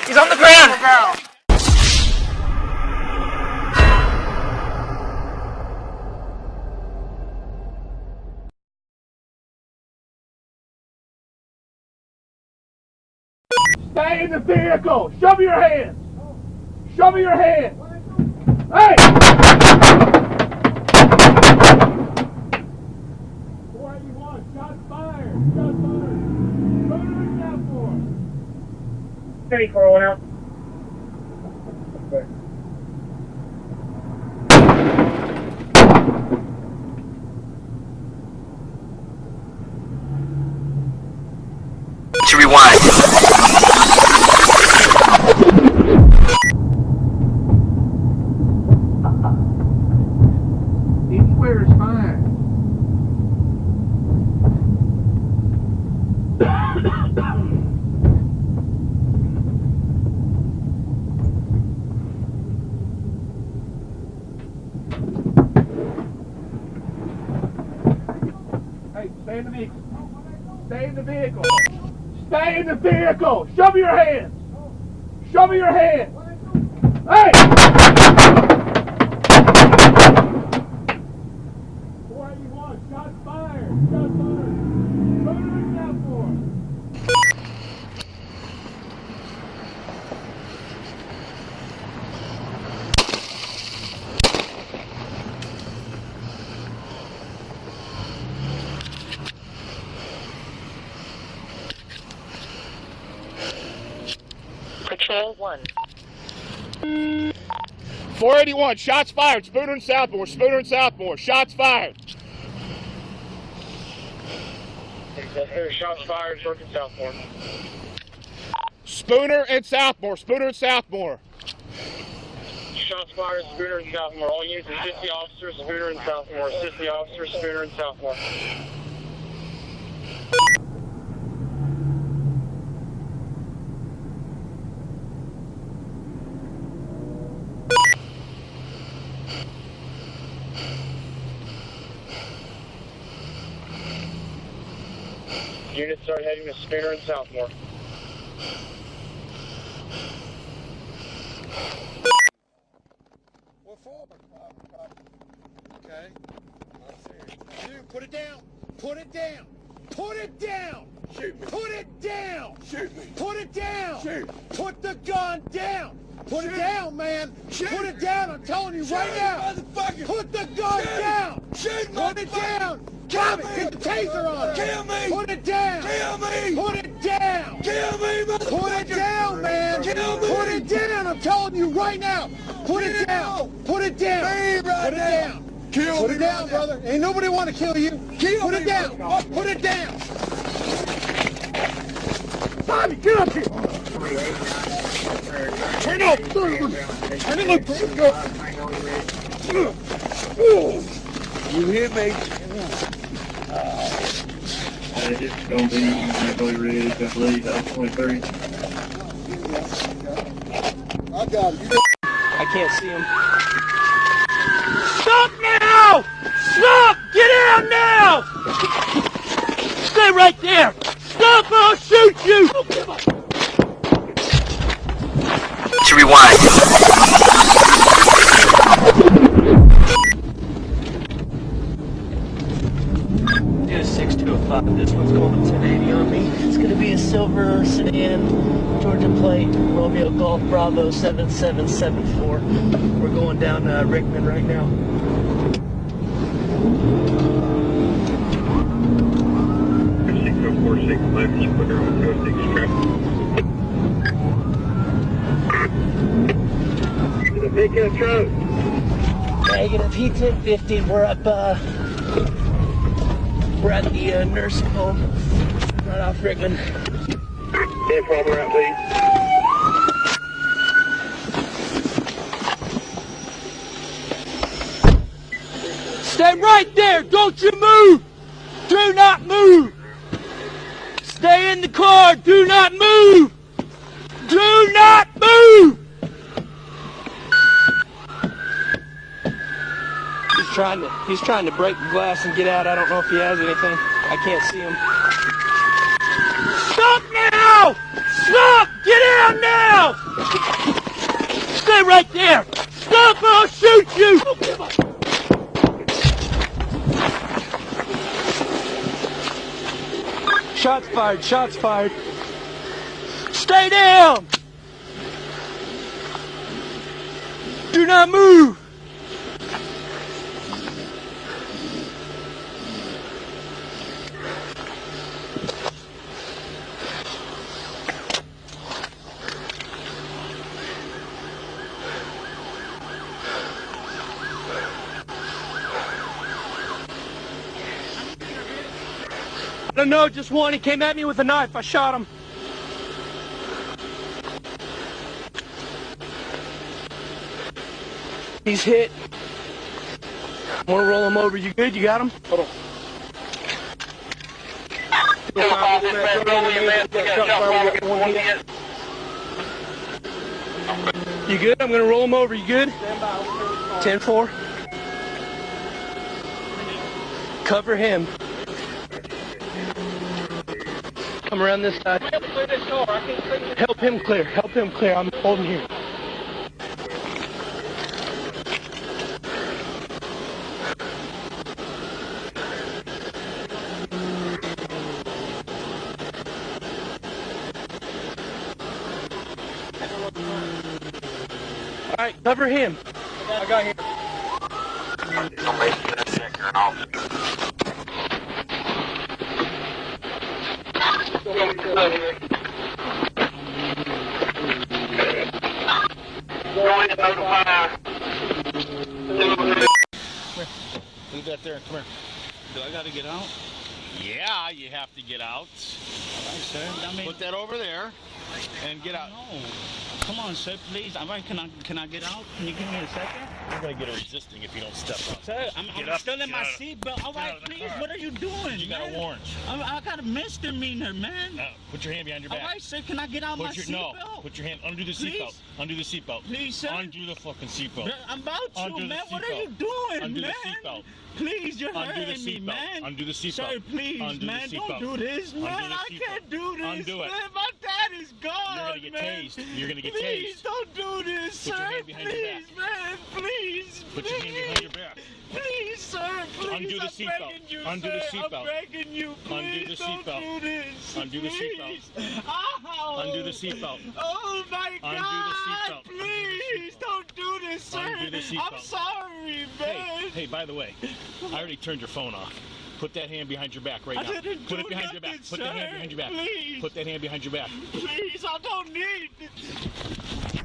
He's on the ground. Stay in the vehicle! Show me your hands! Show me your hands! Hey! 481, shots fired! Shots fired! Move down for 34 1 out. To rewind. Anywhere is fine. Hey, stay in the vehicle. Stay in the vehicle. Stay in the vehicle! Show me your hands! Show me your hands! Hey! 481, shots fired! Shots fired! Move down for Patrol 1. 481, shots fired! Spooner and Southmore, Spooner and Southmore, shots fired! Shots fired, Circuit Southmore. Spooner and Southmore, Spooner and Southmore. Shots fired, Spooner and Southmore. All units assist the officers, Spooner and Southmore. Assist the officers, Spooner and Southmore. Units start heading to Spooner and Southmore. What for? Okay. Dude, put it down. Put it down. Put it down. Shoot me. Put it down. Shoot me. Put it down. Shoot. Put the gun down. Put Shoot. it down, man. Shoot. Put it down. I'm telling you right now. Motherfucker. Put the gun Shoot. down. Shoot, Put it down. Kill me. Get the taser on it. Kill me. Put it down. Kill me. Put it down. Kill me, motherfucker. Put it down, man. Kill me. Put it down. I'm telling you right now. Put it down. Put it down. Me right Put it now. down. Kill Put me it down, right now. brother. Ain't nobody want to kill you. Kill Put me it down. right now. Put it down. Bobby, get up here! Turn up! Turn it up! You hear me? It's going to be heavily red, I believe, 23. I got it. I can't see him. Stop now! Stop! Get out now! Stay right there! Stop or I'll shoot you! To rewind. Do a 6205. This one's going to 1080 on me. It's going to be a silver sedan, Georgia plate, Romeo Golf Bravo 7774. We're going down Rickman right now. Picking a truck. Negative, he's 1050. We're up, we're at the nursing home right off Rickman. 10 problem out, please. Stay right there! Don't you move! Do not move! Stay in the car! Do not move! Do not move! He's trying to break the glass and get out. I don't know if he has anything. I can't see him. Stop now! Stop! Get out now! Stay right there! Stop or I'll shoot you! Shots fired, shots fired. Stay down! Do not move! I don't know, just one. He came at me with a knife. I shot him. He's hit. I'm gonna roll him over. You good? You got him? Hold on. You good? I'm gonna roll him over. You good? 10-4. Cover him. Come around this side. Help him clear. Help him clear. I'm holding here. All right, cover him. I got him. Going to notify. Leave that there. Come here. Do I gotta get out? Yeah, you have to get out. Alright, sir. I mean, Put that over there and get out. no. Come on, sir, please. Alright, can I get out? Can you give me a second? You're gonna get a resisting if you don't step up. Sir, I'm up, still in my get out. seatbelt. Alright, out of the please, car. what are you doing? You got a man? warrant. I got a misdemeanor, man. Put your hand behind your back. Alright, sir, can I get out my No, seatbelt? put your hand under the Please? seatbelt. Under the seatbelt. Please, sir. Undo the fucking seatbelt. I'm about to, Undo the man. What are you seatbelt. doing, Undo man? the seatbelt. Please, you're Undo the hurting me, seatbelt. man. Undo the seatbelt. Sir, please, Undo the man, don't seatbelt. do this, Undo man. the I seatbelt. can't do this, Undo it. man. My dad is gone, You're gonna get man. tased. You're gonna get Please, tased. don't do this, Put your sir. hand behind your Please, man. Please, Put your hand behind your back. Please, sir. Please, Undo the I'm seatbelt. begging you, Undo sir. the seatbelt. I'm begging you. Please, Undo the don't seatbelt. do this. Undo the seatbelt. Please. Ow. Undo the seatbelt. Oh my Undo the God! seatbelt. Please don't do this, sir. Undo the seatbelt. I'm sorry, man. Hey, by the way, I already turned your phone off. Put that hand behind your back right I now. didn't Put do it behind your back. nothing, Put that hand sir. behind your back. Please. Put that hand behind your back. Please, I don't need it.